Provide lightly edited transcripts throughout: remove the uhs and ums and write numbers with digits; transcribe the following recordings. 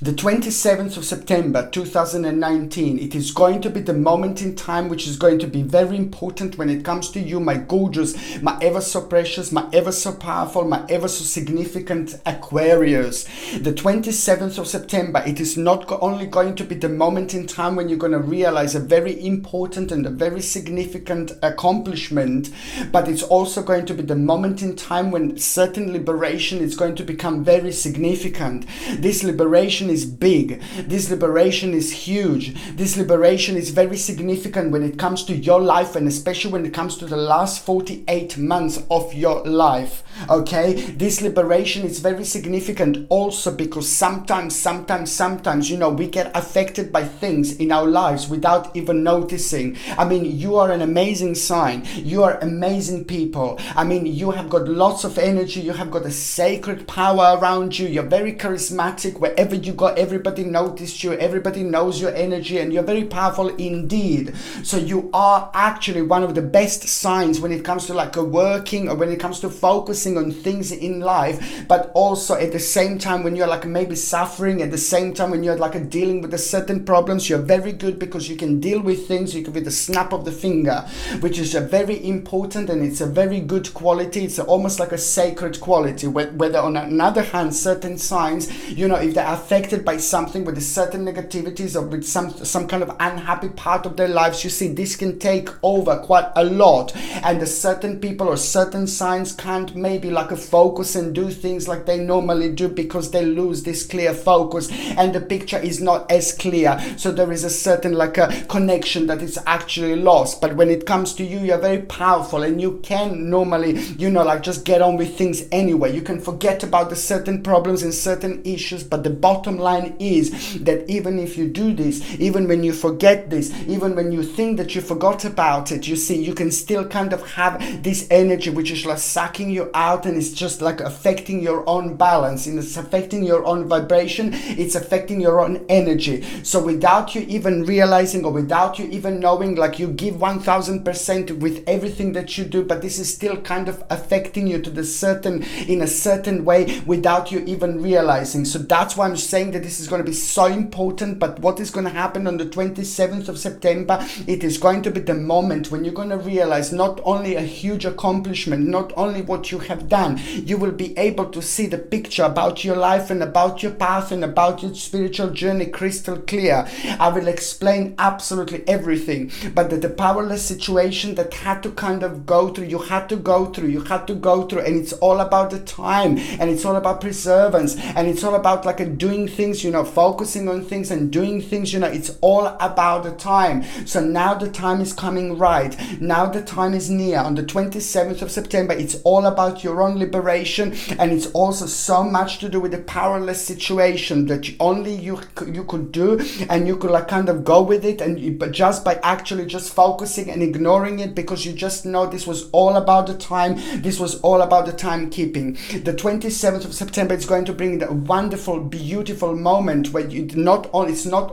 The 27th of September 2019, it is going to be the moment in time which is going to be very important when it comes to you, my gorgeous, my ever so precious, my ever so powerful, my ever so significant Aquarius. The 27th of September, it is not only going to be the moment in time when you're going to realize a very important and a very significant accomplishment, but it's also going to be the moment in time when certain liberation is going to become very significant. This liberation is big. This liberation is huge. This liberation is very significant when it comes to your life, and especially when it comes to the last 48 months of your life. Okay, this liberation is very significant also because sometimes, you know, we get affected by things in our lives without even noticing. I mean, you are an amazing sign. You are amazing people. I mean, you have got lots of energy. You have got a sacred power around you. You're very charismatic. Wherever you go, everybody notices you. Everybody knows your energy, and you're very powerful indeed. So you are actually one of the best signs when it comes to like a working, or when it comes to focusing on things in life, but also at the same time when you're like maybe suffering, at the same time when you're like dealing with a certain problems, you're very good because you can deal with things with the snap of the finger, which is a very important, and it's a very good quality. It's almost like a sacred quality. Whether on another hand, certain signs, you know, if they're affected by something with certain negativities or with some kind of unhappy part of their lives, you see, this can take over quite a lot, and the certain people or certain signs can't maybe like a focus and do things like they normally do because they lose this clear focus and the picture is not as clear. So there is a certain like a connection that is actually lost. But when it comes to you, you're very powerful, and you can normally, you know, like just get on with things anyway. You can forget about the certain problems and certain issues, but the bottom line is that even if you do this, even when you forget this, even when you think that you forgot about it, you see, you can still kind of have this energy which is like sucking you out, and it's just like affecting your own balance, and it's affecting your own vibration, it's affecting your own energy. So without you even realizing or without you even knowing, like you give 1000% with everything that you do, but this is still kind of affecting you to the certain, in a certain way, without you even realizing. So that's why I'm saying that this is going to be so important. But what is going to happen on the 27th of September, it is going to be the moment when you're going to realize not only a huge accomplishment, not only what you have done, you will be able to see the picture about your life and about your path and about your spiritual journey crystal clear. I will explain absolutely everything, but the powerless situation that had to kind of go through, you had to go through, and it's all about the time, and it's all about preservance, and it's all about like doing things, you know, focusing on things and doing things, you know, it's all about the time. So now the time is coming right. Now the time is near. On the 27th of September, it's all about your own liberation, and it's also so much to do with the powerless situation that only you could do, and you could like kind of go with it, and but just by actually just focusing and ignoring it, because you just know this was all about the time, this was all about the timekeeping. The 27th of September is going to bring the wonderful, beautiful moment where it's not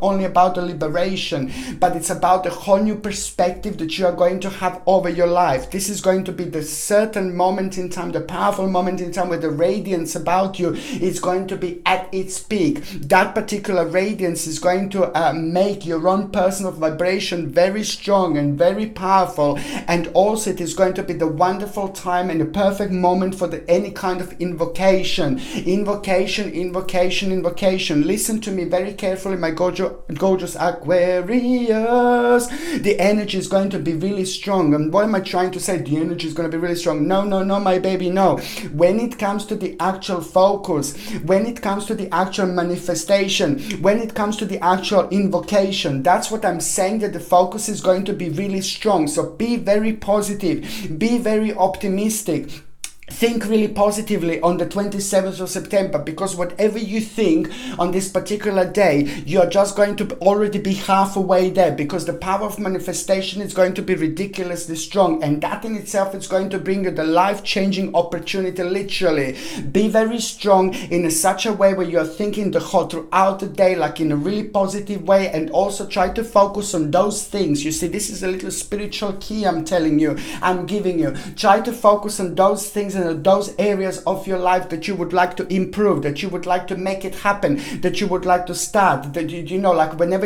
only about the liberation, but it's about the whole new perspective that you are going to have over your life. This is going to be the certain moment in time, the powerful moment in time where the radiance about you is going to be at its peak. That particular radiance is going to make your own personal vibration very strong and very powerful, and also it is going to be the wonderful time and the perfect moment for any kind of invocation. Listen to me very carefully, my gorgeous Aquarius. The energy is going to be really strong. And what am I trying to say? The energy is going to be really strong. No, my baby, no. When it comes to the actual focus, when it comes to the actual manifestation, when it comes to the actual invocation, that's what I'm saying, that the focus is going to be really strong. So be very positive, be very optimistic. Think really positively on the 27th of September, because whatever you think on this particular day, you're just going to already be halfway there, because the power of manifestation is going to be ridiculously strong, and that in itself is going to bring you the life-changing opportunity. Literally be very strong in such a way where you're thinking the whole throughout the day, like in a really positive way, and also try to focus on those things. You see, this is a little spiritual key I'm telling you, I'm giving you. Try to focus on those things and those areas of your life that you would like to improve, that you would like to make it happen, that you would like to start, that you know, like wherever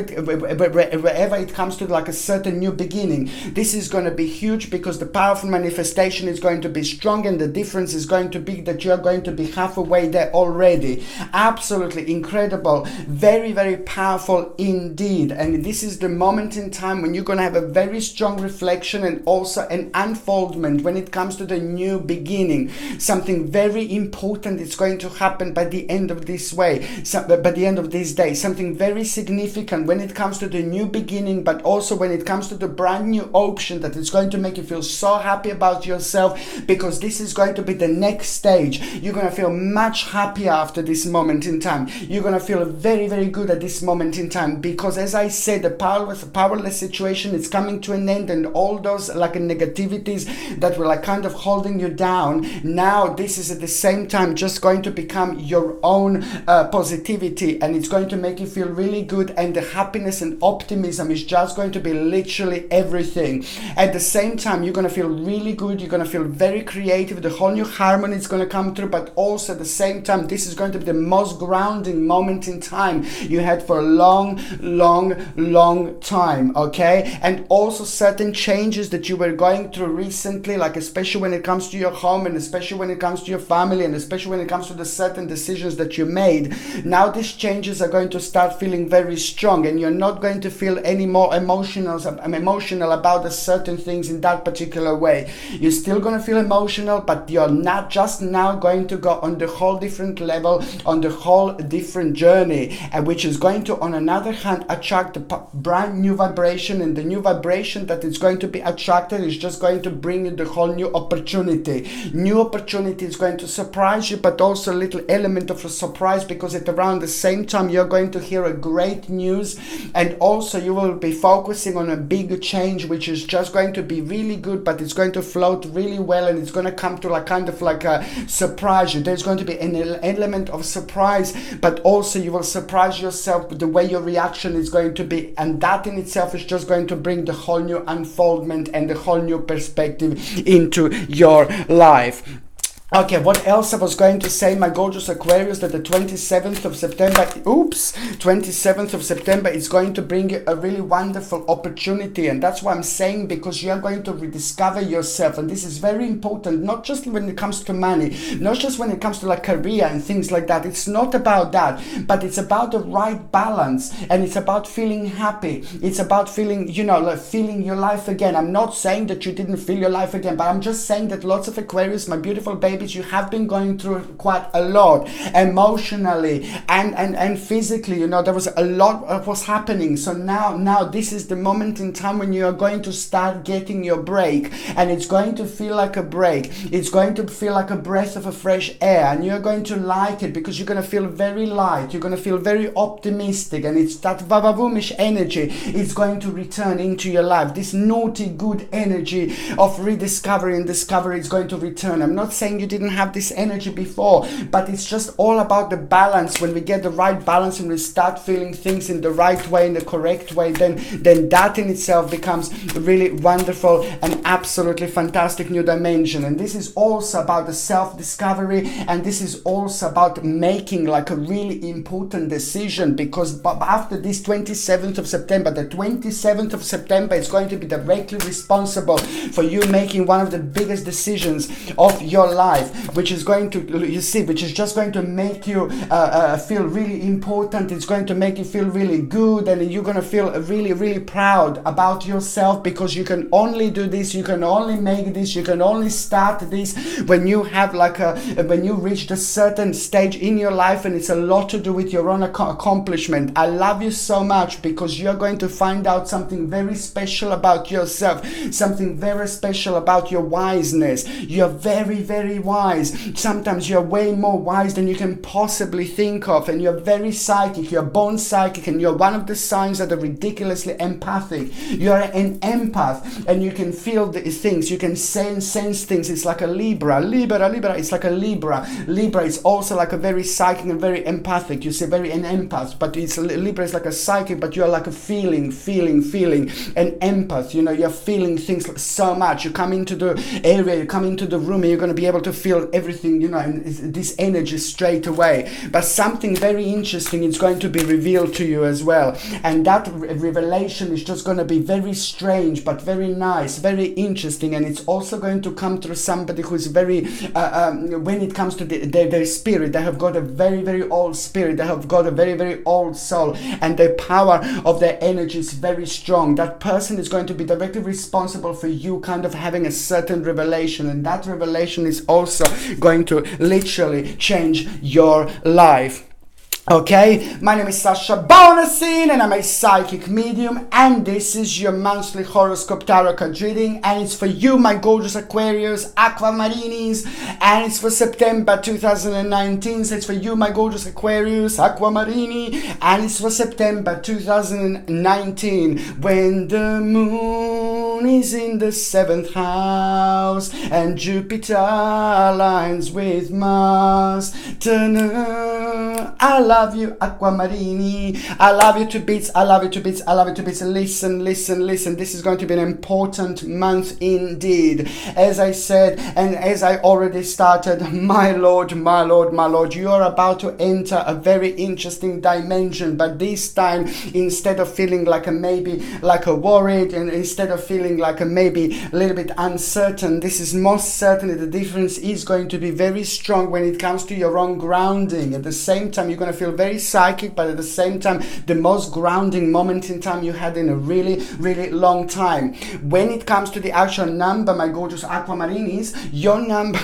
it comes to like a certain new beginning, this is going to be huge, because the powerful manifestation is going to be strong, and the difference is going to be that you are going to be halfway there already. Absolutely incredible, very, very powerful indeed. And this is the moment in time when you're going to have a very strong reflection and also an unfoldment when it comes to the new beginning. Something very important is going to happen by the end of this way, by the end of this day. Something very significant when it comes to the new beginning, but also when it comes to the brand new option that is going to make you feel so happy about yourself, because this is going to be the next stage. You're going to feel much happier after this moment in time. You're going to feel very, very good at this moment in time, because as I said, the powerless situation is coming to an end, and all those like negativities that were like kind of holding you down, now this is at the same time just going to become your own positivity, and it's going to make you feel really good, and the happiness and optimism is just going to be literally everything. At the same time, you're going to feel really good, you're going to feel very creative, the whole new harmony is going to come through, but also at the same time, this is going to be the most grounding moment in time you had for a long time, okay? And also certain changes that you were going through recently, like especially when it comes to your home, and especially when it comes to your family, and especially when it comes to the certain decisions that you made, now these changes are going to start feeling very strong, and you're not going to feel any more emotional about the certain things in that particular way. You're still going to feel emotional, but you're not just now going to go on the whole different level, on the whole different journey, and which is going to, on another hand, attract the brand new vibration, and the new vibration that is going to be attracted is just going to bring you the whole new opportunity. New opportunity is going to surprise you, but also a little element of a surprise, because at around the same time you're going to hear a great news, and also you will be focusing on a big change, which is just going to be really good, but it's going to float really well, and it's going to come to like kind of like a surprise you. There's going to be an element of surprise, but also you will surprise yourself with the way your reaction is going to be, and that in itself is just going to bring the whole new unfoldment and the whole new perspective into your life. Okay, what else I was going to say, my gorgeous Aquarius, that the 27th of September is going to bring you a really wonderful opportunity, and that's what I'm saying, because you are going to rediscover yourself, and this is very important, not just when it comes to money, not just when it comes to like career and things like that. It's not about that, but it's about the right balance, and it's about feeling happy. It's about feeling, you know, like feeling your life again. I'm not saying that you didn't feel your life again, but I'm just saying that lots of Aquarius, my beautiful babies, you have been going through quite a lot emotionally and physically. You know, there was a lot of what's happening. So now this is the moment in time when you are going to start getting your break, and it's going to feel like a break. It's going to feel like a breath of a fresh air, and you're going to like it, because you're going to feel very light, you're going to feel very optimistic, and it's that vavavoomish energy. It's going to return into your life. This naughty good energy of rediscovery and discovery is going to return. I'm not saying you didn't have this energy before, but it's just all about the balance. When we get the right balance and we start feeling things in the right way, in the correct way, then that in itself becomes a really wonderful and absolutely fantastic new dimension. And this is also about the self-discovery, and this is also about making like a really important decision, because after this 27th of September, the 27th of September is going to be directly responsible for you making one of the biggest decisions of your life, which is going to, which is just going to make you feel really important. It's going to make you feel really good, and you're going to feel really, really proud about yourself, because you can only do this, you can only make this, you can only start this when you have like when you reach a certain stage in your life, and it's a lot to do with your own accomplishment. I love you so much, because you're going to find out something very special about yourself, something very special about your wiseness. You're very, very wise. Sometimes you're way more wise than you can possibly think of, and you're very psychic. You're born psychic, and you're one of the signs that are ridiculously empathic. You're an empath, and you can feel these things, you can sense things. It's like a Libra. It's like a Libra. Libra is also like a very psychic and very empathic. You say very an empath, but it's Libra is like a psychic, but you're like a feeling, an empath. You know, you're feeling things so much. You come into the area, you come into the room, and you're going to be able to feel everything, you know, and this energy straight away. But something very interesting is going to be revealed to you as well. And that revelation is just going to be very strange, but very nice, very interesting. And it's also going to come through somebody who's very, when it comes to their spirit, they have got a very, very old spirit. They have got a very, very old soul. And the power of their energy is very strong. That person is going to be directly responsible for you kind of having a certain revelation. And that revelation is also going to literally change your life. Okay, my name is Sasha Bonasin and I'm a psychic medium, and this is your monthly horoscope tarot card reading, and it's for you, my gorgeous Aquarius, Aquamarinis, and it's for September 2019. So it's for you, my gorgeous Aquarius, Aquamarini, and it's for September 2019, when the moon is in the 7th house and Jupiter aligns with Mars. I love you, Aquamarini. I love you to bits. I love you to bits. I love you to bits. Listen, listen, listen. This is going to be an important month indeed. As I said, and as I already started, my Lord, my Lord, my Lord, you are about to enter a very interesting dimension. But this time, instead of feeling like a maybe, like a worried, and instead of feeling like a maybe a little bit uncertain, this is most certainly the difference is going to be very strong when it comes to your own grounding. At the same time, you're going to feel very psychic, but at the same time, the most grounding moment in time you had in a really, really long time. When it comes to the actual number, my gorgeous Aquamarinis, your number,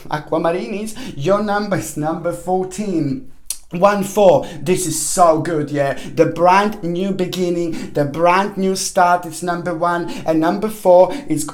Aquamarinis, your number is number 14. 1-4. This is so good, yeah. The brand new beginning, the brand new start, it's number 1, and number 4 is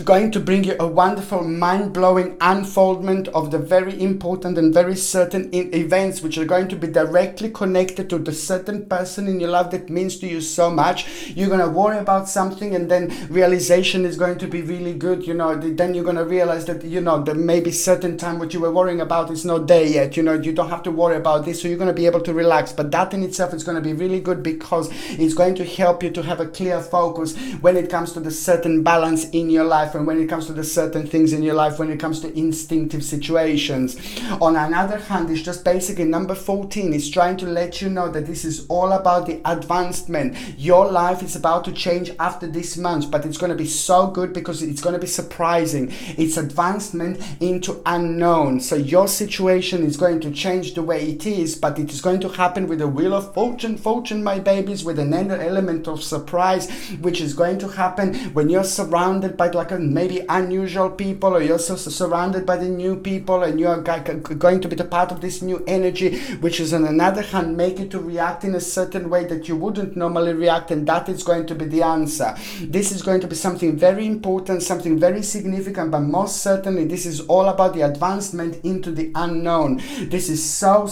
going to bring you a wonderful, mind-blowing unfoldment of the very important and very certain events which are going to be directly connected to the certain person in your life that means to you so much. You're going to worry about something, and then realization is going to be really good, you know. Then you're going to realize that, you know, there may be certain time what you were worrying about is not there yet, you know. You don't have to worry about this, so you're going to be able to relax. But that in itself is going to be really good, because it's going to help you to have a clear focus when it comes to the certain balance in your life, and when it comes to the certain things in your life, when it comes to instinctive situations. On another hand, it's just basically number 14 is trying to let you know that this is all about the advancement. Your life is about to change after this month, but it's going to be so good because it's going to be surprising. It's advancement into unknown. So your situation is going to change the way it is, but it is going to happen with the wheel of fortune, my babies, with an element of surprise, which is going to happen when you're surrounded by like a maybe unusual people, or you're so surrounded by the new people, and you are going to be the part of this new energy, which is on another hand make you to react in a certain way that you wouldn't normally react, and that is going to be the answer. This is going to be something very important, something very significant, but most certainly this is all about the advancement into the unknown. This is so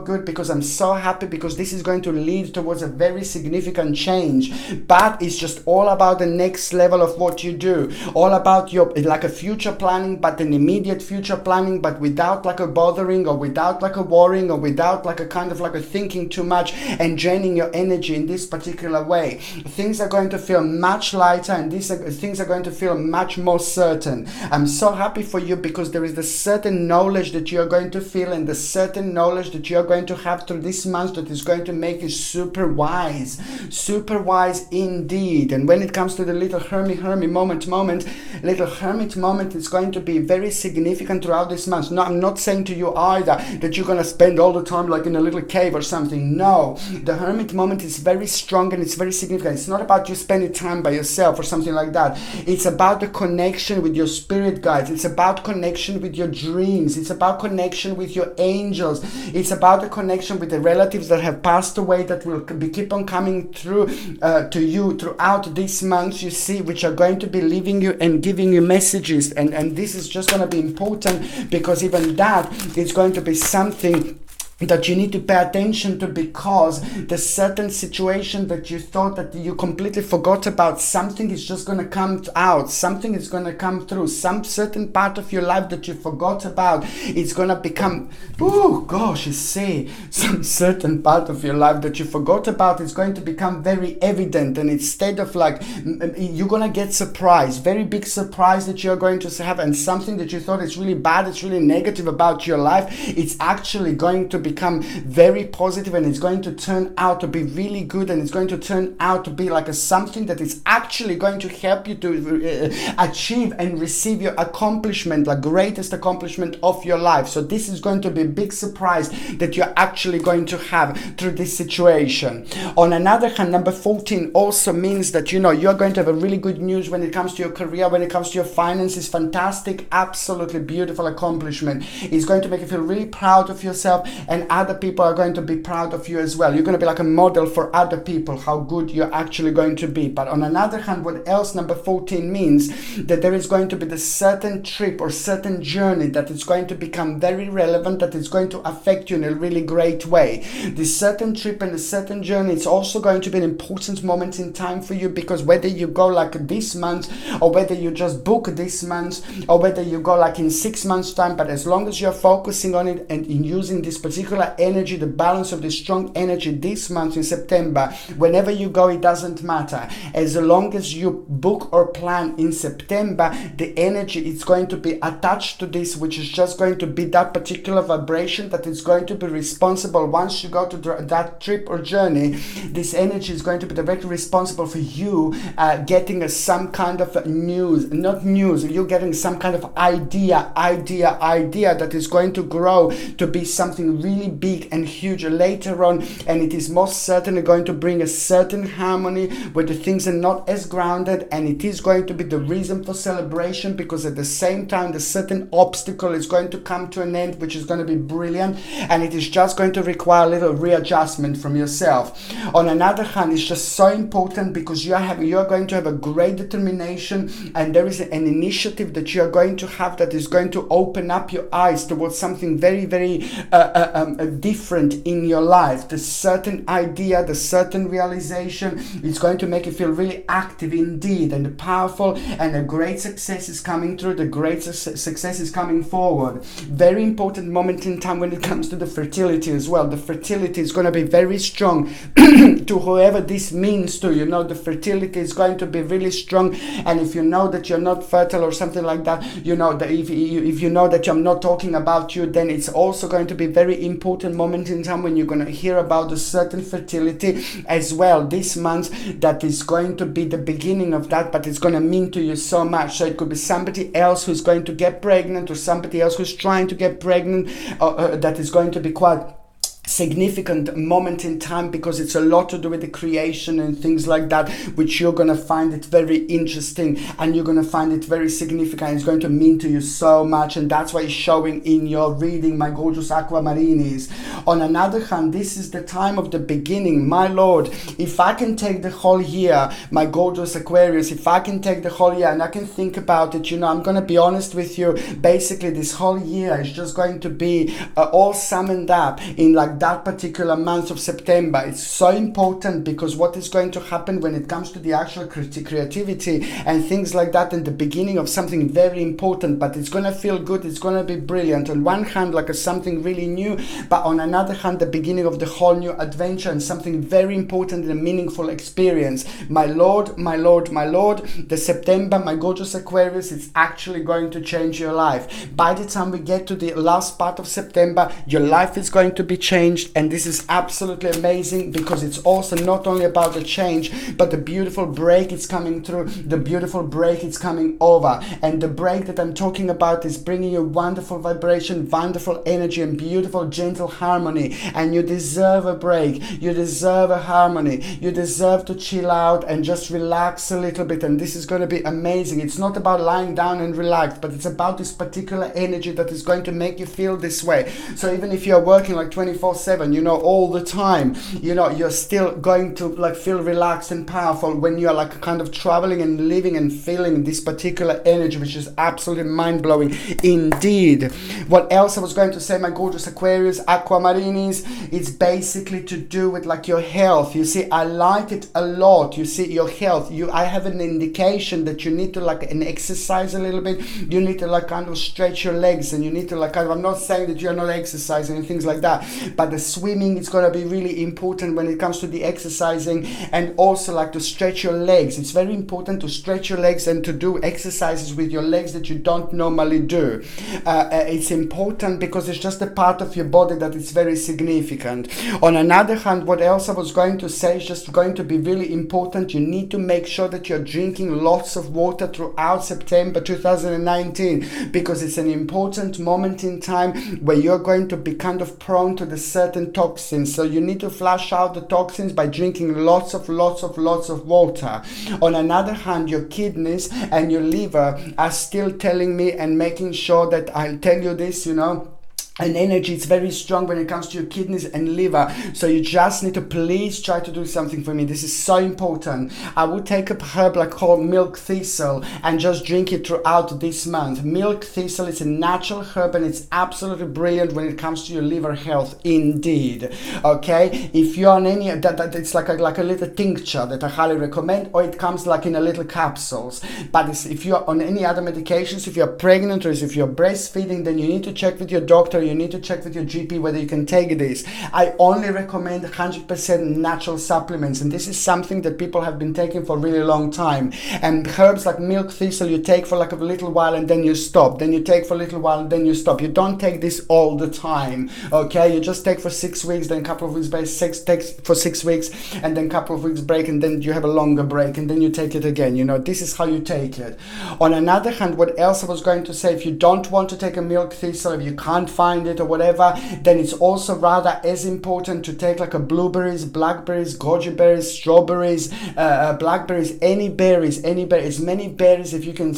good, because I'm so happy, because this is going to lead towards a very significant change. But it's just all about the next level of what you do, all about your like a future planning, but an immediate future planning, but without like a bothering, or without like a worrying, or without like a kind of like a thinking too much and draining your energy in this particular way. Things are going to feel much lighter, and these things are going to feel much more certain. I'm so happy for you, because there is the certain knowledge that you're going to feel, and the certain knowledge that you're going to have through this month that is going to make you super wise indeed. And when it comes to the little hermit moment is going to be very significant throughout this month. No, I'm not saying to you either that you're going to spend all the time like in a little cave or something. No, the hermit moment is very strong and it's very significant. It's not about you spending time by yourself or something like that. It's about the connection with your spirit guides. It's about connection with your dreams. It's about connection with your angels. It's about the connection with the relatives that have passed away, that will keep on coming through to you throughout this month, you see, which are going to be leaving you and giving you messages, and this is just going to be important, because even that is going to be something that you need to pay attention to, because the certain situation that you thought that you completely forgot about, something is just going to come out, something is going to come through, some certain part of your life that you forgot about, it's going to become, oh gosh, you see, some certain part of your life that you forgot about is going to become very evident, and instead of like, you're going to get surprised, very big surprise that you're going to have, and something that you thought is really bad, it's really negative about your life, it's actually going to become very positive, and it's going to turn out to be really good, and it's going to turn out to be like a something that is actually going to help you to achieve and receive your accomplishment, the greatest accomplishment of your life. So this is going to be a big surprise that you're actually going to have through this situation. On another hand, number 14 also means that, you know, you're going to have a really good news when it comes to your career, when it comes to your finances. Fantastic, absolutely beautiful accomplishment. It's going to make you feel really proud of yourself, and other people are going to be proud of you as well. You're going to be like a model for other people, how good you're actually going to be. But on another hand, what else number 14 means, that there is going to be the certain trip or certain journey that is going to become very relevant, that is going to affect you in a really great way. This certain trip and a certain journey, it's also going to be an important moment in time for you, because whether you go like this month, or whether you just book this month, or whether you go like in 6 months time, but as long as you're focusing on it and in using this particular energy, the balance of the strong energy this month in September, whenever you go, it doesn't matter. As long as you book or plan in September, the energy is going to be attached to this, which is just going to be that particular vibration that is going to be responsible. Once you go to that trip or journey, this energy is going to be directly responsible for you getting some kind of you're getting some kind of idea that is going to grow to be something really big and huge later on, and it is most certainly going to bring a certain harmony where the things are not as grounded, and it is going to be the reason for celebration, because at the same time the certain obstacle is going to come to an end, which is going to be brilliant, and it is just going to require a little readjustment from yourself. On another hand, it's just so important because you're going to have a great determination, and there is an initiative that you're going to have that is going to open up your eyes towards something very, very different in your life. The certain idea, the certain realization, it's going to make you feel really active indeed and powerful, and a great success is coming through, the great success is coming forward. Very important moment in time when it comes to the fertility as well. The fertility is going to be very strong to whoever this means to. You know, the fertility is going to be really strong, and if you know that you're not fertile or something like that, you know that if you know that I'm not talking about you, then it's also going to be very important moment in time when you're going to hear about the certain fertility as well this month, that is going to be the beginning of that, but it's going to mean to you so much. So it could be somebody else who's going to get pregnant, or somebody else who's trying to get pregnant, that is going to be quite significant moment in time, because it's a lot to do with the creation and things like that, which you're going to find it very interesting, and you're going to find it very significant. It's going to mean to you so much, and that's why it's showing in your reading, my gorgeous aquamarinis. On another hand, this is the time of the beginning. My Lord, if I can take the whole year, my gorgeous Aquarius, if I can take the whole year and I can think about it, you know, I'm going to be honest with you, basically this whole year is just going to be all summoned up in like that particular month of September. It's so important, because what is going to happen when it comes to the actual creativity and things like that, in the beginning of something very important, but it's going to feel good, it's going to be brilliant. On one hand, like something really new, but on another hand, the beginning of the whole new adventure and something very important and a meaningful experience. My Lord, my Lord, my Lord, the September, my gorgeous Aquarius, it's actually going to change your life. By the time we get to the last part of September, your life is going to be changed, and this is absolutely amazing, because it's also not only about the change, but the beautiful break is coming through, the beautiful break is coming over, and the break that I'm talking about is bringing you wonderful vibration, wonderful energy, and beautiful gentle harmony. And you deserve a break, you deserve a harmony, you deserve to chill out and just relax a little bit, and this is going to be amazing. It's not about lying down and relax, but it's about this particular energy that is going to make you feel this way. So even if you're working like 24 24/7, you know, all the time. You know, you're still going to like feel relaxed and powerful when you're like kind of traveling and living and feeling this particular energy, which is absolutely mind-blowing indeed. What else I was going to say, my gorgeous Aquarius, Aquamarinis, it's basically to do with like your health. You see, I like it a lot. You see, your health, I have an indication that you need to like an exercise a little bit. You need to like kind of stretch your legs, and you need to like kind of, I'm not saying that you're not exercising and things like that, but the swimming is going to be really important when it comes to the exercising, and also like to stretch your legs. It's very important to stretch your legs and to do exercises with your legs that you don't normally do. It's important because it's just a part of your body that is very significant. On another hand, what else I was going to say is just going to be really important. You need to make sure that you're drinking lots of water throughout September 2019, because it's an important moment in time where you're going to be kind of prone to the certain toxins. So you need to flush out the toxins by drinking lots of water. On another hand, your kidneys and your liver are still telling me and making sure that I'll tell you this, you know, and energy is very strong when it comes to your kidneys and liver. So you just need to please try to do something for me. This is so important. I would take a herb like called milk thistle and just drink it throughout this month. Milk thistle is a natural herb and it's absolutely brilliant when it comes to your liver health indeed. Okay, if you're on any that it's like a little tincture that I highly recommend, or it comes like in a little capsules. But if you're on any other medications, if you're pregnant or if you're breastfeeding, then you need to check with your doctor. You need to check with your GP whether you can take this. I only recommend 100% natural supplements, and this is something that people have been taking for a really long time. And herbs like milk thistle you take for like a little while and then you stop. Then you take for a little while and then you stop. You don't take this all the time. Okay, you just take for 6 weeks, then a couple of weeks break, takes for 6 weeks, and then a couple of weeks break, and then you have a longer break, and then you take it again. You know, this is how you take it. On another hand, what else I was going to say, if you don't want to take a milk thistle, if you can't find it or whatever, then it's also rather as important to take like a blueberries, blackberries, goji berries, strawberries, blackberries, any berries, as many berries if you can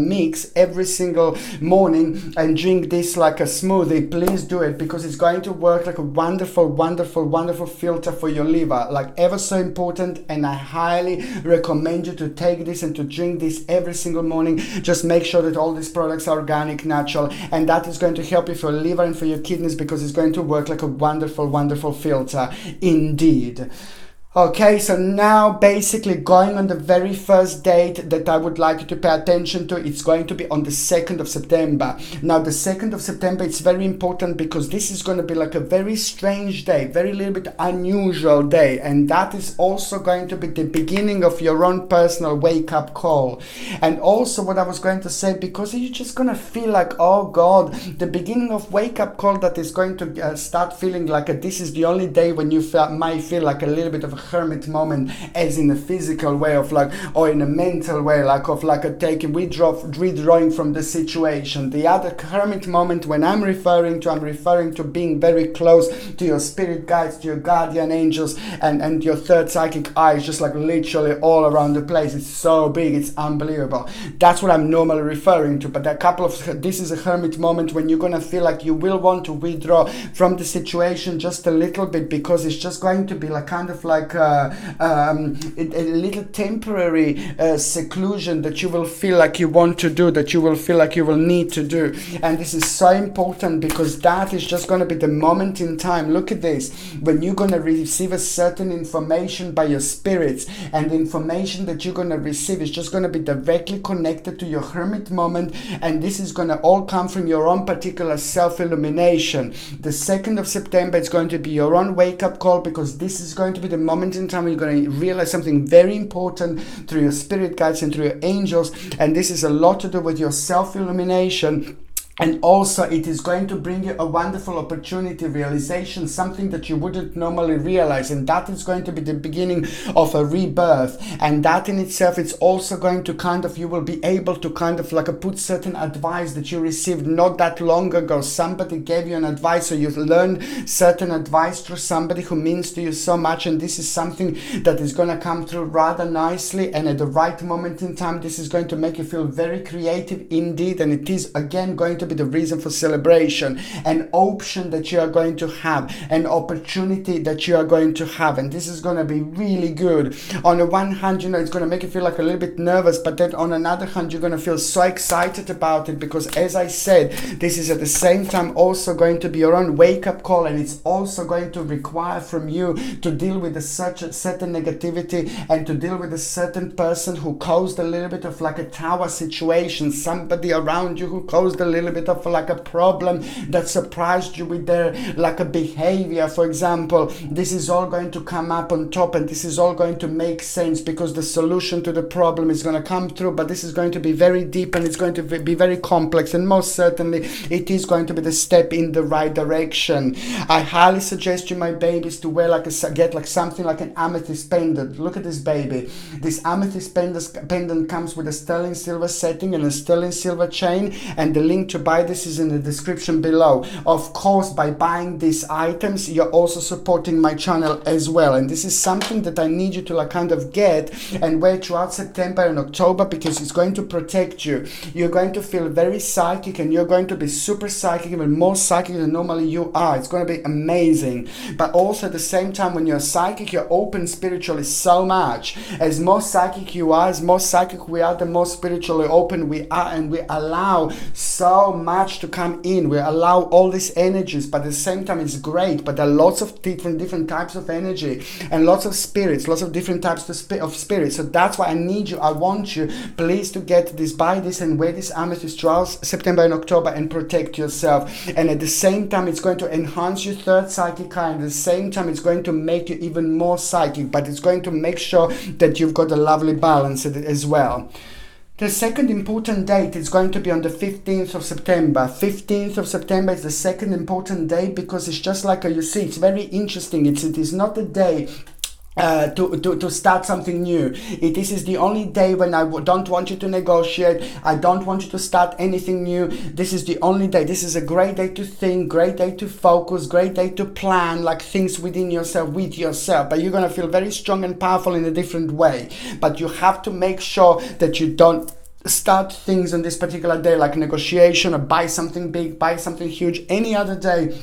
mix every single morning and drink this like a smoothie. Please do it, because it's going to work like a wonderful filter for your liver, like ever so important. And I highly recommend you to take this and to drink this every single morning. Just make sure that all these products are organic, natural, and that is going to help you for liver and for your kidneys, because it's going to work like a wonderful filter indeed. Okay, so now basically going on the very first date that I would like you to pay attention to, it's going to be on the 2nd of September. Now the 2nd of September, it's very important because this is going to be like a very strange day, very little bit unusual day, and that is also going to be the beginning of your own personal wake-up call. And also what I was going to say, because you're just going to feel like, oh God, the beginning of wake-up call that is going to start feeling like this is the only day when you might feel like a little bit of a hermit moment, as in a physical way of like, or in a mental way, like of like a withdrawing from the situation. The other hermit moment, when I'm referring to being very close to your spirit guides, to your guardian angels, and your third psychic eyes, just like literally all around the place. It's so big, it's unbelievable. That's what I'm normally referring to. But this is a hermit moment when you're gonna feel like you will want to withdraw from the situation just a little bit, because it's just going to be like kind of like a little temporary seclusion that you will feel like you want to do, that you will feel like you will need to do. And this is so important, because that is just going to be the moment in time. Look at this, when you're going to receive a certain information by your spirits, and the information that you're going to receive is just going to be directly connected to your hermit moment, and this is going to all come from your own particular self-illumination. The 2nd of September is going to be your own wake-up call, because this is going to be the moment in time you're going to realize something very important through your spirit guides and through your angels, and this is a lot to do with your self-illumination. And also it is going to bring you a wonderful opportunity, realization, something that you wouldn't normally realize. And that is going to be the beginning of a rebirth. And that in itself, it's also going to you will be able to put certain advice that you received not that long ago. Somebody gave you an advice, or you've learned certain advice through somebody who means to you so much. And this is something that is going to come through rather nicely. And at the right moment in time, this is going to make you feel very creative indeed. And it is again going to be the reason for celebration, an option that you are going to have, an opportunity that you are going to have, and this is going to be really good. On the one hand, it's going to make you feel like a little bit nervous, but then on another hand, you're going to feel so excited about it, because as I said, this is at the same time also going to be your own wake-up call, and it's also going to require from you to deal with such a certain negativity and to deal with a certain person who caused a little bit of like a tower situation, somebody around you who caused a little bit of like a problem that surprised you with their like a behavior, for example. This is all going to come up on top, and this is all going to make sense, because the solution to the problem is going to come through, but this is going to be very deep, and it's going to be very complex, and most certainly it is going to be the step in the right direction. I highly suggest you, my babies, to wear like get like something like an amethyst pendant. Look at this baby. This amethyst pendant comes with a sterling silver setting and a sterling silver chain, and the link to buy this is in the description below. Of course, by buying these items, you're also supporting my channel as well, and this is something that I need you to like kind of get and wear throughout September and October, because it's going to protect you. You're going to feel very psychic, and you're going to be super psychic, even more psychic than normally you are. It's going to be amazing. But also at the same time, when you're psychic, you're open spiritually so much. As more psychic you are, as more psychic we are, the more spiritually open we are, and we allow so much to come in. We allow all these energies, but at the same time it's great, but there are lots of different types of energy and lots of spirits, lots of different types of spirits. So that's why I want you, please, to get this, buy this and wear this amethyst throughout September and October and protect yourself. And at the same time, it's going to enhance your third psychic eye, and at the same time it's going to make you even more psychic, but it's going to make sure that you've got a lovely balance as well. The second important date is going to be on the 15th of September. 15th of September is the second important day, because it's just like you see, it's very interesting. It is not a day to start something new. This is the only day when I don't want you to negotiate. I don't want you to start anything new. This is the only day. This is a great day to think, great day to focus, great day to plan like things within yourself, with yourself. But you're going to feel very strong and powerful in a different way. But you have to make sure that you don't start things on this particular day, like negotiation, or buy something big, buy something huge. Any other day,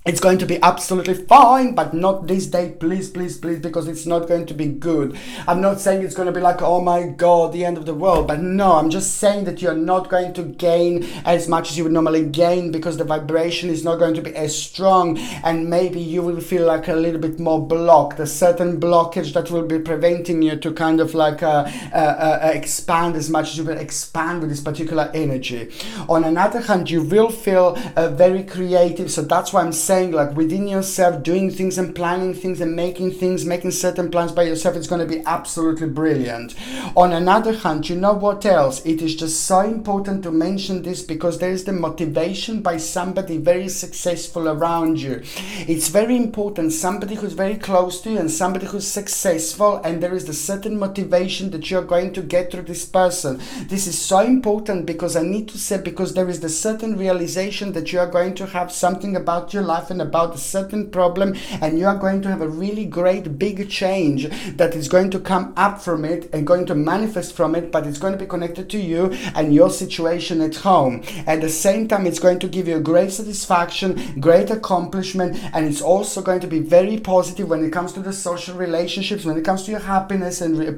it's going to be absolutely fine, but not this day, please, please, please, because it's not going to be good. I'm not saying it's going to be like, oh my God, the end of the world, but no, I'm just saying that you're not going to gain as much as you would normally gain, because the vibration is not going to be as strong, and maybe you will feel like a little bit more blocked, a certain blockage that will be preventing you to kind of like expand as much as you will expand with this particular energy. On another hand, you will feel very creative, so that's why I'm saying, like, within yourself, doing things and planning things and making certain plans by yourself, it's going to be absolutely brilliant. On another hand, you know what else? It is just so important to mention this, because there is the motivation by somebody very successful around you. It's very important, somebody who's very close to you and somebody who's successful, and there is the certain motivation that you're going to get through this person. This is so important, because I need to say, because there is the certain realization that you are going to have something about your life and about a certain problem, and you are going to have a really great big change that is going to come up from it and going to manifest from it, but it's going to be connected to you and your situation at home. At the same time, it's going to give you a great satisfaction, great accomplishment, and it's also going to be very positive when it comes to the social relationships, when it comes to your happiness and the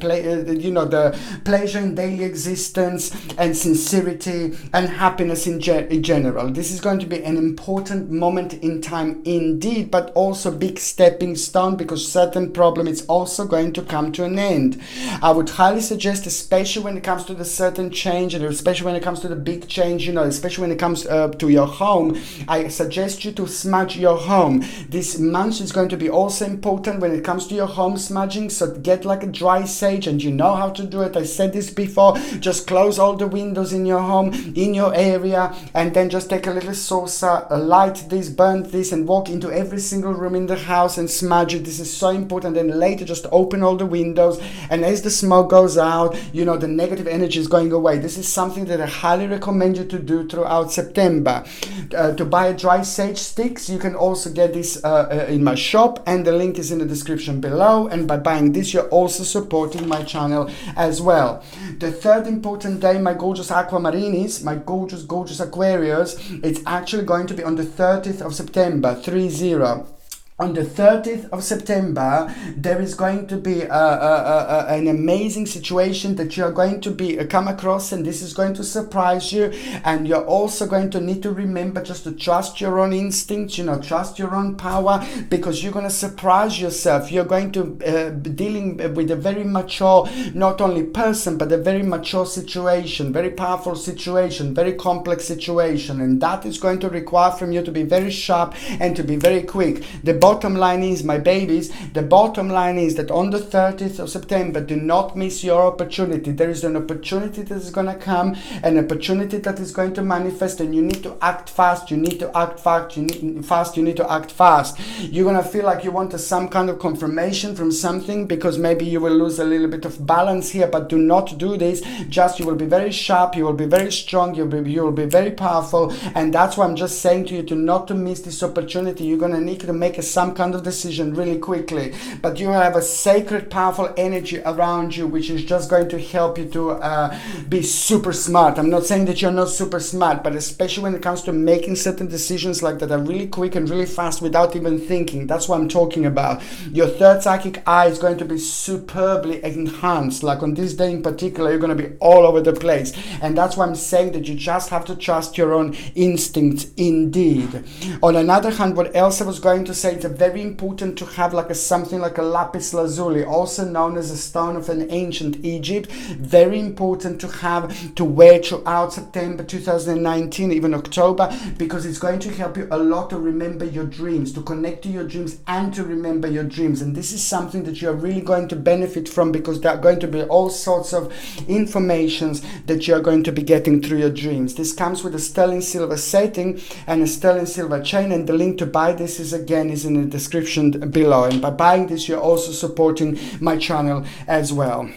pleasure in daily existence and sincerity and happiness in general. This is going to be an important moment in time indeed, but also big stepping stone, because certain problem is also going to come to an end. I would highly suggest, especially when it comes to the certain change, and especially when it comes to the big change, especially when it comes to your home, I suggest you to smudge your home. This month is going to be also important when it comes to your home smudging, so get like a dry sage, and you know how to do it. I said this before. Just close all the windows in your home, in your area, and then just take a little saucer, light this, burn this, this and walk into every single room in the house and smudge it. This is so important. And later just open all the windows, and as the smoke goes out, you know, the negative energy is going away. This is something that I highly recommend you to do throughout September. To buy a dry sage sticks, you can also get this in my shop, and the link is in the description below. And by buying this, you're also supporting my channel as well. The third important day, my gorgeous aquamarinis, my gorgeous Aquarius, it's actually going to be on the 30th of September, 30. On the 30th of September, there is going to be an amazing situation that you are going to come across, and this is going to surprise you. And you're also going to need to remember just to trust your own instincts, you know, trust your own power, because you're going to surprise yourself. You're going to be dealing with a very mature, not only person, but a very mature situation, very powerful situation, very complex situation. And that is going to require from you to be very sharp and to be very quick. The bottom line is, my babies, the bottom line is that on the 30th of September, do not miss your opportunity. There is an opportunity that is going to come, an opportunity that is going to manifest, and you need to act fast. You need to act fast. You need to act fast. You're going to feel like you want some kind of confirmation from something, because maybe you will lose a little bit of balance here, but do not do this. Just, you will be very sharp, you will be very strong, you will be very powerful. And that's why I'm just saying to you not to miss this opportunity. You're going to need to make some kind of decision really quickly, but you have a sacred, powerful energy around you, which is just going to help you to be super smart. I'm not saying that you're not super smart, but especially when it comes to making certain decisions like that are really quick and really fast without even thinking. That's what I'm talking about. Your third psychic eye is going to be superbly enhanced. Like on this day in particular, you're going to be all over the place. And that's why I'm saying that you just have to trust your own instincts indeed. On another hand, what else I was going to say, it's very important to have like something like a lapis lazuli, also known as a stone of an ancient Egypt. Very important to have, to wear throughout September 2019, even October, because it's going to help you a lot to remember your dreams, to connect to your dreams and to remember your dreams. And this is something that you're really going to benefit from, because there are going to be all sorts of informations that you're going to be getting through your dreams. This comes with a sterling silver setting and a sterling silver chain, and the link to buy this is in the description below. And by buying this, you're also supporting my channel as well.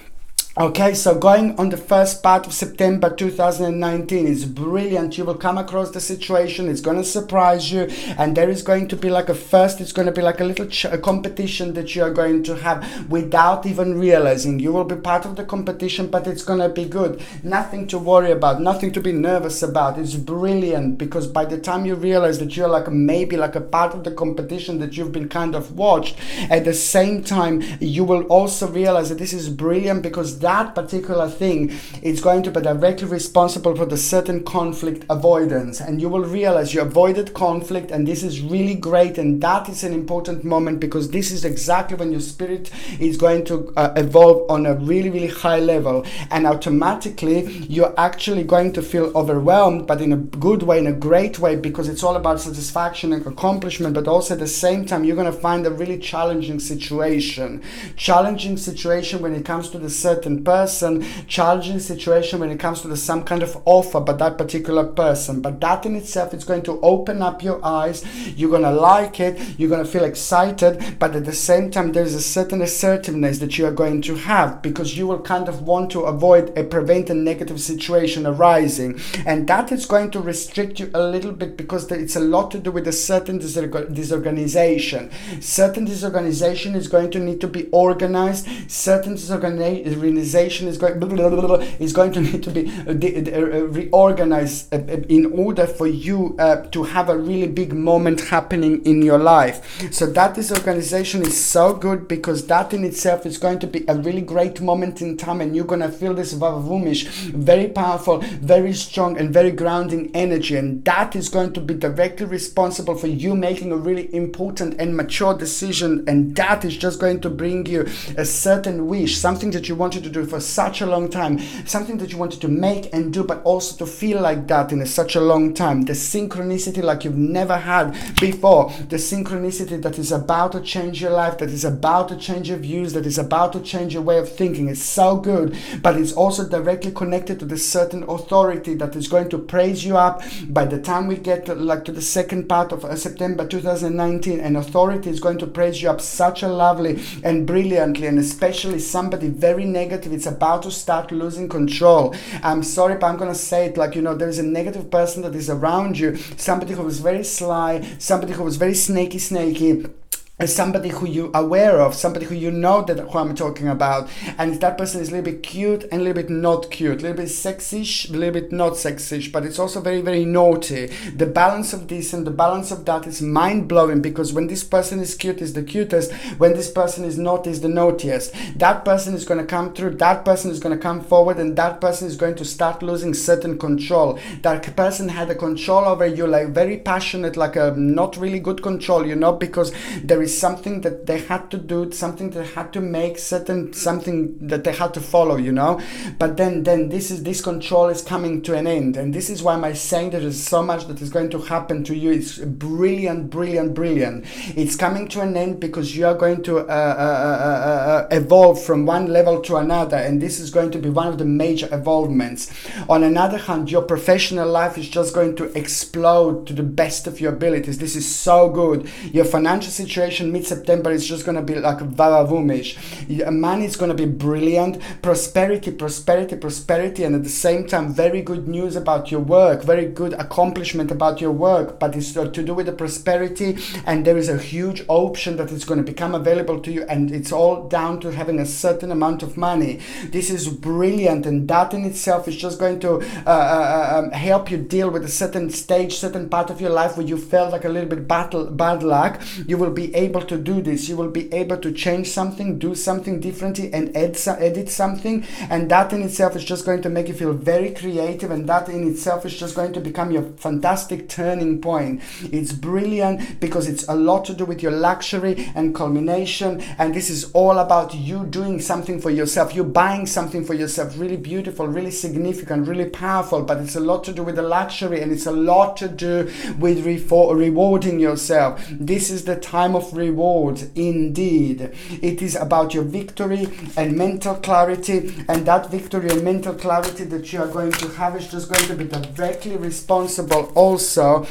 Okay, so going on the first part of September 2019 is brilliant. You will come across the situation, it's going to surprise you, and there is going to be like it's going to be like a little competition that you are going to have without even realizing. You will be part of the competition, but it's going to be good. Nothing to worry about, nothing to be nervous about. It's brilliant, because by the time you realize that you're like maybe like a part of the competition that you've been kind of watched, at the same time you will also realize that this is brilliant, because that particular thing is going to be directly responsible for the certain conflict avoidance, and you will realize you avoided conflict, and this is really great. And that is an important moment, because this is exactly when your spirit is going to evolve on a really high level, and automatically you're actually going to feel overwhelmed, but in a good way, in a great way, because it's all about satisfaction and accomplishment. But also at the same time, you're going to find a really challenging situation when it comes to the certain person, challenging situation when it comes to some kind of offer by that particular person. But that in itself is going to open up your eyes. You're going to like it, you're going to feel excited, but at the same time there's a certain assertiveness that you are going to have, because you will kind of want to prevent a negative situation arising, and that is going to restrict you a little bit, because it's a lot to do with a certain disorganization. Certain disorganization is going to need to be organized. Certain disorganization is going to need to be reorganized in order for you to have a really big moment happening in your life. So that disorganization is so good, because that in itself is going to be a really great moment in time, and you're going to feel this vavavoom-ish, very powerful, very strong and very grounding energy, and that is going to be directly responsible for you making a really important and mature decision, and that is just going to bring you a certain wish, something that you wanted to to do for such a long time, something that you wanted to make and do, but also to feel like that in such a long time. The synchronicity like you've never had before, the synchronicity that is about to change your life, that is about to change your views, that is about to change your way of thinking. It's so good, but it's also directly connected to the certain authority that is going to praise you up. By the time we get to the second part of September 2019, an authority is going to praise you up such a lovely and brilliantly, and especially somebody very negative, it's about to start losing control. I'm sorry, but I'm going to say it there is a negative person that is around you, somebody who was very sly, somebody who was very snaky, somebody who you're aware of, somebody who you know that who I'm talking about, and that person is a little bit cute and a little bit not cute, a little bit sexish, a little bit not sexish, but it's also very, very naughty. The balance of this and the balance of that is mind-blowing, because when this person is cute is the cutest, when this person is naughty is the naughtiest. That person is going to come through, that person is going to come forward, and that person is going to start losing certain control. That person had a control over you, like very passionate, like a not really good control, because there is something that they had to do, something they had to make, something that they had to follow, but then this control is coming to an end, and this is why I'm saying there is so much that is going to happen to you. It's brilliant. It's coming to an end because you are going to evolve from one level to another, and this is going to be one of the major evolvements. On another hand, your professional life is just going to explode to the best of your abilities. This is so good. Your financial situation mid-September is just going to be like vavavoom-ish. Money is going to be brilliant. Prosperity, and at the same time, very good news about your work, very good accomplishment about your work, but it's to do with the prosperity, and there is a huge option that is going to become available to you, and it's all down to having a certain amount of money. This is brilliant, and that in itself is just going to help you deal with a certain stage, certain part of your life where you felt like a little bit bad luck. You will be able to do this. You will be able to change something, do something differently, and edit something, and that in itself is just going to make you feel very creative, and that in itself is just going to become your fantastic turning point. It's brilliant because it's a lot to do with your luxury and culmination, and this is all about you doing something for yourself, you buying something for yourself, really beautiful, really significant, really powerful, but it's a lot to do with the luxury, and it's a lot to do with rewarding yourself. This is the time of reward indeed. It is about your victory and mental clarity, and that victory and mental clarity that you are going to have is just going to be directly responsible also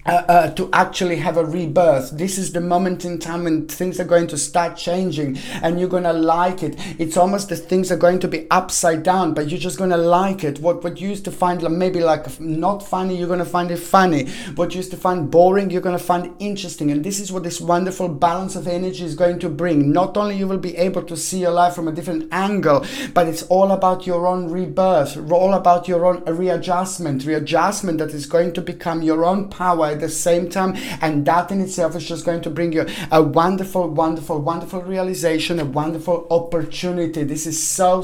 to actually have a rebirth. This is the moment in time when things are going to start changing, and you're going to like it. It's almost that things are going to be upside down, but you're just going to like it. What you used to find maybe like not funny, you're going to find it funny. What you used to find boring, you're going to find interesting. And this is what this wonderful balance of energy is going to bring. Not only you will be able to see your life from a different angle, but it's all about your own rebirth, all about your own readjustment that is going to become your own power at the same time, and that in itself is just going to bring you a wonderful realization, a wonderful opportunity. This is so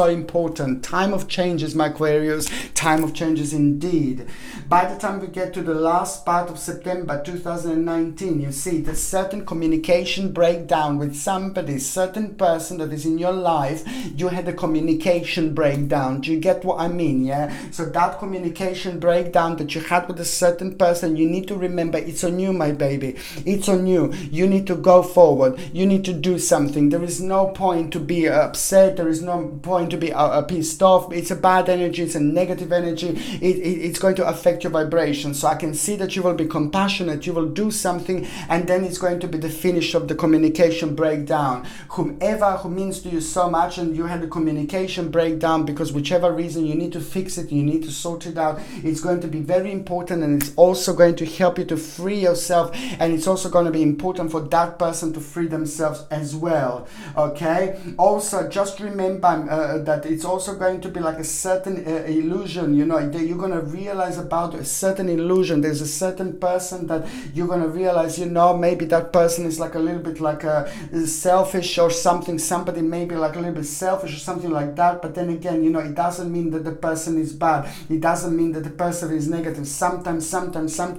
important. Time of changes, my Aquarius, time of changes indeed. By the time we get to the last part of September 2019, you see the certain communication breakdown with somebody, certain person that is in your life. You had a communication breakdown. Do you get what I mean? Yeah. So that communication breakdown that you had with a certain person, you need to remember it's on you, my baby. It's on you. You need to go forward. You need to do something. There is no point to be upset. There is no point to be pissed off. It's a bad energy. It's a negative energy. It's going to affect your vibration. So I can see that you will be compassionate. You will do something, and then it's going to be the finish of the communication breakdown. Whomever who means to you so much, and you had a communication breakdown because whichever reason you need to fix it, you need to sort it out. It's going to be very important, and it's also going to help you to free yourself, and it's also going to be important for that person to free themselves as well. Okay. Also, just remember that it's also going to be like a certain illusion. You know, you're going to realize about a certain illusion. There's a certain person that you're going to realize, you know, maybe that person is like a little bit like selfish or something. Somebody maybe like a little bit selfish or something like that. But then again, you know, it doesn't mean that the person is bad. It doesn't mean that the person is negative. Sometimes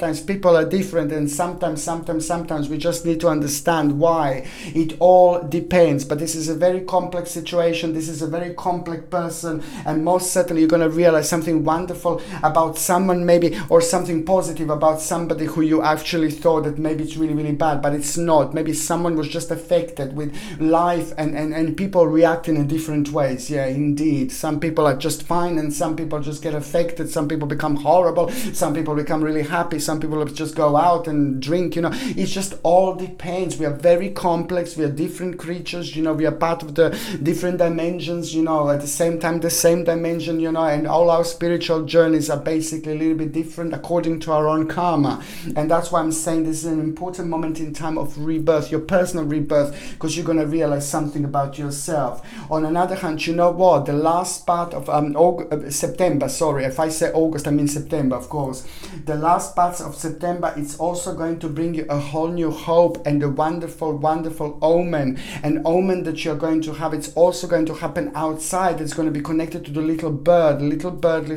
sometimes people are different, and sometimes we just need to understand why. It all depends. But this is a very complex situation. This is a very complex person, and most certainly you're going to realize something wonderful about someone, maybe, or something positive about somebody who you actually thought that maybe it's really, really bad, but it's not. Maybe someone was just affected with life, and people react in different ways. Yeah, indeed. Some people are just fine, and some people just get affected. Some people become horrible. Some people become really happy. Some people just go out and drink. It just all depends. We are very complex. We are different creatures. We are part of the different dimensions. At the same time, the same dimension. And all our spiritual journeys are basically a little bit different according to our own karma. And that's why I'm saying this is an important moment in time of rebirth, your personal rebirth, because you're going to realize something about yourself. On another hand, you know what? The last part of September, sorry, if I say August, I mean September, of course. The last parts of September, it's also going to bring you a whole new hope and a wonderful, wonderful omen. An omen that you're going to have. It's also going to happen outside. It's going to be connected to the little bird. Little bird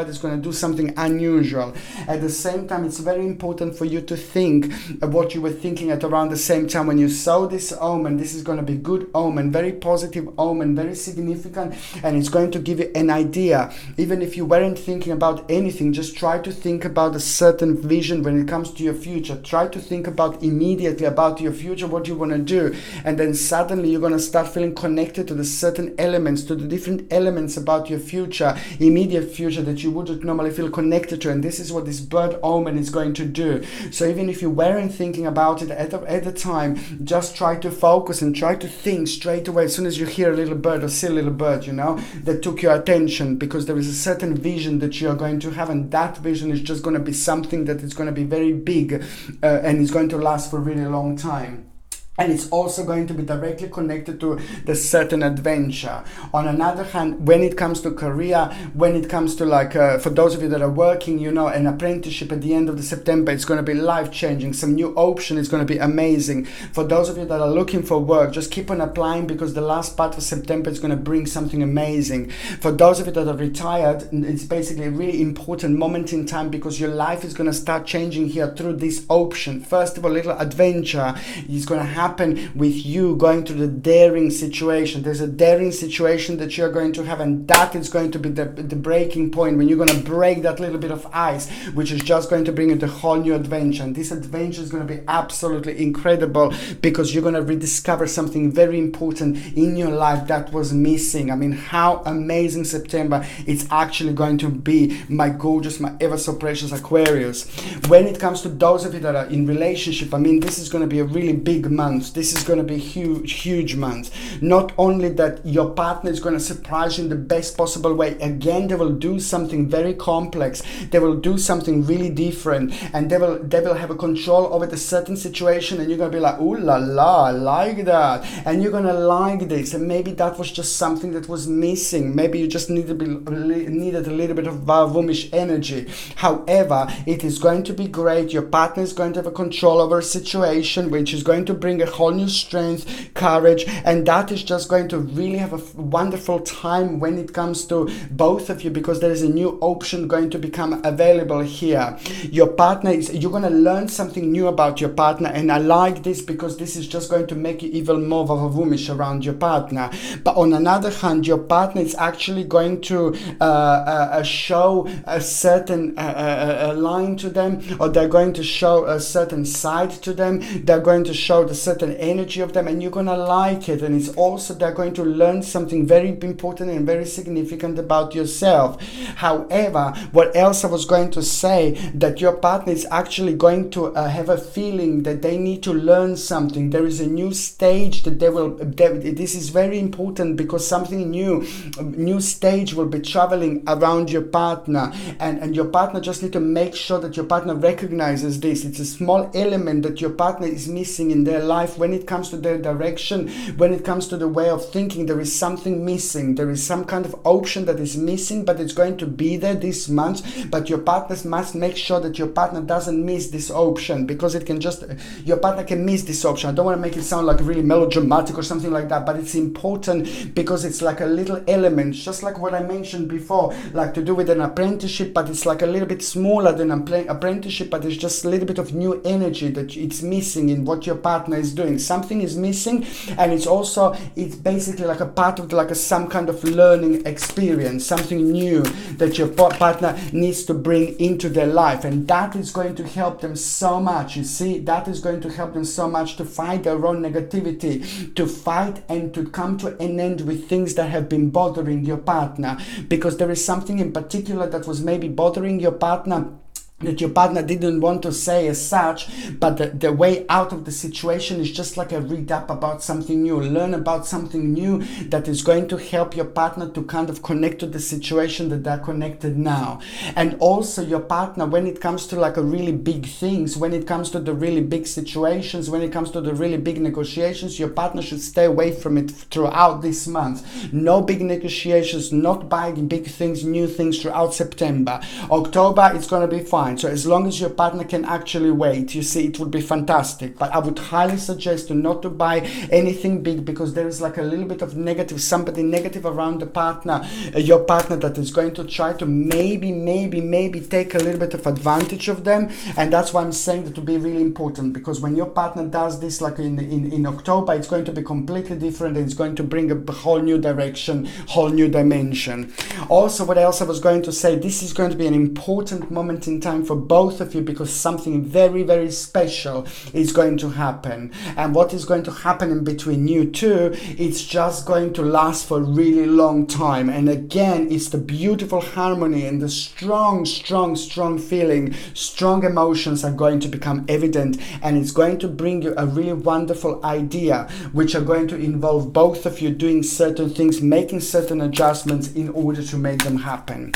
is going to do something unusual. At the same time, it's very important for you to think of what you were thinking at around the same time when you saw this omen. This is going to be good omen, very positive omen, very significant, and it's going to give you an idea. Even if you weren't thinking about anything, just try to think about a certain vision when it comes to your future. Try to think about immediately about your future, what you want to do, and then suddenly you're going to start feeling connected to the certain elements, to the different elements about your future, immediate future, that you wouldn't normally feel connected to. And this is what this bird omen is going to do. So even if you weren't thinking about it at the time, just try to focus and try to think straight away as soon as you hear a little bird or see a little bird, that took your attention, because there is a certain vision that you are going to have, and that vision is just going to be something that is going to be very big, and is going to last for a really long time. And it's also going to be directly connected to the certain adventure. On another hand, when it comes to career, when it comes to for those of you that are working, an apprenticeship at the end of the September, it's going to be life-changing. Some new option is going to be amazing. For those of you that are looking for work, just keep on applying, because the last part of September is going to bring something amazing. For those of you that are retired, it's basically a really important moment in time, because your life is going to start changing here through this option. First of all, little adventure is going to happen with you going to the daring situation. There's a daring situation that you're going to have, and that is going to be the breaking point, when you're going to break that little bit of ice, which is just going to bring you the whole new adventure. And this adventure is going to be absolutely incredible, because you're going to rediscover something very important in your life that was missing. I mean, how amazing September it's actually going to be, my gorgeous, my ever so precious Aquarius. When it comes to those of you that are in relationship, I mean, this is going to be a really big month. This is going to be huge month. Not only that, your partner is going to surprise you in the best possible way. Again, they will do something very complex. They will do something really different, and they will have a control over the certain situation, and you're going to be like, ooh la la, I like that, and you're going to like this. And maybe that was just something that was missing. Maybe you just needed a little bit of womanish energy. However, it is going to be great. Your partner is going to have a control over a situation, which is going to bring a whole new strength, courage, and that is just going to really have a wonderful time when it comes to both of you, because there is a new option going to become available here. Your partner you're going to learn something new about your partner, and I like this, because this is just going to make you even more of a womanish around your partner. But on another hand, your partner is actually going to show a certain line to them, or they're going to show a certain side to them. They're going to show the certain energy of them, and you're gonna like it. And it's also, they're going to learn something very important and very significant about yourself. However, what else I was going to say, that your partner is actually going to have a feeling that they need to learn something. There is a new stage that this is very important, because something new stage will be traveling around your partner, and your partner just need to make sure that your partner recognizes this. It's a small element that your partner is missing in their life, life, when it comes to their direction, when it comes to the way of thinking, there is something missing. There is some kind of option that is missing, but it's going to be there this month. But your partners must make sure that your partner doesn't miss this option, because it can just, your partner can miss this option. I don't want to make it sound like really melodramatic or something like that, but it's important because it's like a little element, just like what I mentioned before, like to do with an apprenticeship, but it's like a little bit smaller than an apprenticeship, but there's just a little bit of new energy that it's missing in what your partner is doing. Something is missing, and it's basically like a part of like some kind of learning experience, something new that your partner needs to bring into their life, and that is going to help them so much. You see, that is going to help them so much to fight their own negativity, to fight and to come to an end with things that have been bothering your partner, because there is something in particular that was maybe bothering your partner that your partner didn't want to say as such, but the way out of the situation is just like a read up about something new, learn about something new that is going to help your partner to kind of connect to the situation that they're connected now. And also your partner, when it comes to like a really big things, when it comes to the really big situations, when it comes to the really big negotiations, your partner should stay away from it throughout this month. No big negotiations, not buying big things, new things throughout September. October, it's going to be fine. So as long as your partner can actually wait, you see, it would be fantastic. But I would highly suggest not to buy anything big, because there is like a little bit of somebody negative around the partner, your partner, that is going to try to maybe take a little bit of advantage of them. And that's why I'm saying that to be really important, because when your partner does this, like in October, it's going to be completely different, and it's going to bring a whole new direction, whole new dimension. Also, what else I was going to say, this is going to be an important moment in time for both of you, because something very, very special is going to happen. And what is going to happen in between you two, it's just going to last for a really long time. And again, it's the beautiful harmony and the strong feeling, strong emotions are going to become evident, and it's going to bring you a really wonderful idea, which are going to involve both of you doing certain things, making certain adjustments in order to make them happen.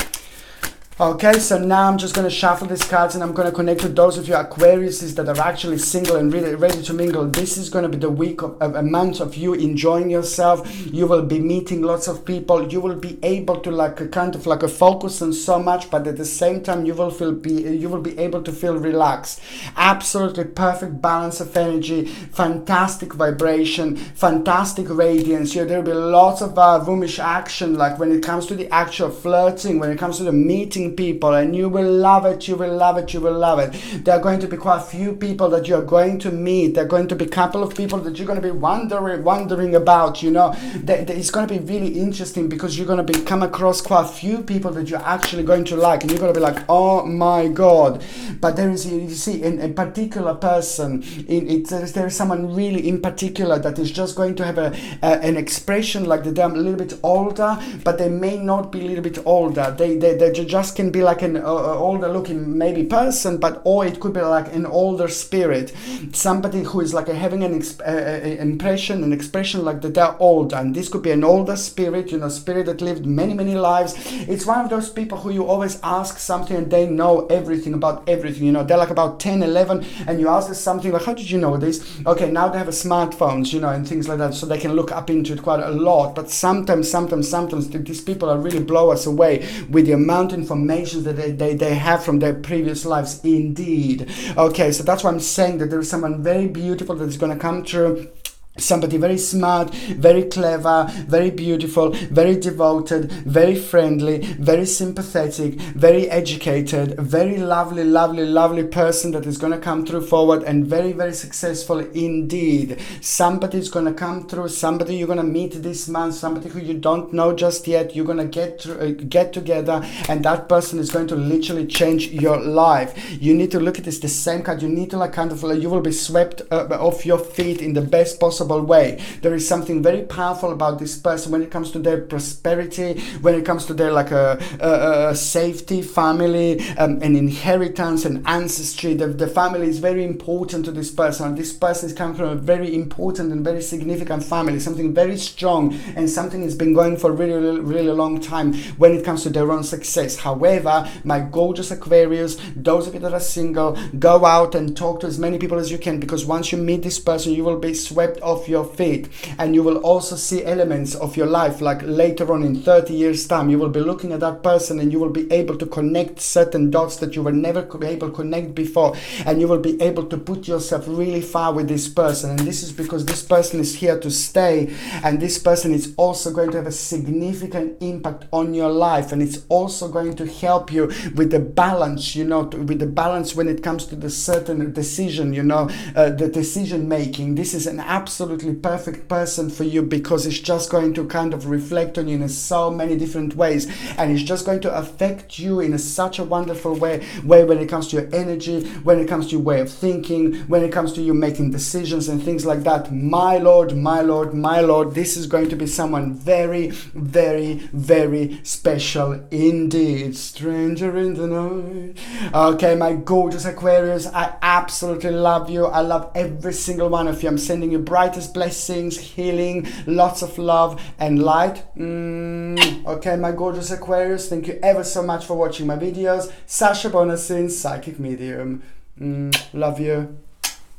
Okay, so now I'm just going to shuffle these cards, and I'm going to connect with those of you Aquariuses that are actually single and really ready to mingle. This is going to be the week of a month of you enjoying yourself. You will be meeting lots of people. You will be able to like kind of like a focus on so much, but at the same time you will be able to feel relaxed. Absolutely perfect balance of energy, fantastic vibration, fantastic radiance. There will be lots of womanish action, like when it comes to the actual flirting, when it comes to the meeting people, and you will love it. There are going to be quite a few people that you're going to meet. There are going to be a couple of people that you're going to be wondering about, it's going to be really interesting, because you're going to come across quite a few people that you're actually going to like, and you're going to be like, oh my god. But there is, you see, a particular person, there is someone really in particular that is just going to have an expression like that they're a little bit older, but they may not be a little bit older. They just can be like an older looking maybe person, or it could be like an older spirit, somebody who is like having an expression like that they're older. And this could be an older spirit, spirit that lived many lives. It's one of those people who you always ask something and they know everything about everything. They're like about 10, 11, and you ask them something like, how did you know this? Okay, now they have smartphones, and things like that, so they can look up into it quite a lot. But sometimes these people are really blow us away with the amount of information that they have from their previous lives indeed. Okay, so that's why I'm saying that there is someone very beautiful that is going to come through. Somebody very smart, very clever, very beautiful, very devoted, very friendly, very sympathetic, very educated, very lovely person that is going to come through forward, and very, very successful indeed. Somebody is going to come through, somebody you're going to meet this month, somebody who you don't know just yet. You're going to get together, and that person is going to literally change your life. You need to look at this, the same card. You need to you will be swept off your feet in the best possible possible way. There is something very powerful about this person when it comes to their prosperity, when it comes to their like a safety, family, an inheritance, and ancestry. The family is very important to this person. This person is coming from a very important and very significant family, something very strong, and something has been going for a really, really long time when it comes to their own success. However, my gorgeous Aquarius, those of you that are single, go out and talk to as many people as you can, because once you meet this person, you will be swept off your feet, and you will also see elements of your life, like later on in 30 years time, you will be looking at that person and you will be able to connect certain dots that you were never able to connect before, and you will be able to put yourself really far with this person. And this is because this person is here to stay, and this person is also going to have a significant impact on your life, and it's also going to help you with the balance, you know, with the balance when it comes to the certain decision, you know, the decision making. This is an absolutely perfect person for you, because it's just going to kind of reflect on you in so many different ways, and it's just going to affect you in such a wonderful way when it comes to your energy, when it comes to your way of thinking, when it comes to you making decisions and things like that. My lord, my lord, my lord, this is going to be someone very, very, very special indeed. Stranger in the night. Okay, my gorgeous Aquarius, I absolutely love you. I love every single one of you. I'm sending you brightest blessings, healing, lots of love and light. Okay, my gorgeous Aquarius, thank you ever so much for watching my videos. Sasha Bonasin, Psychic Medium. Love you.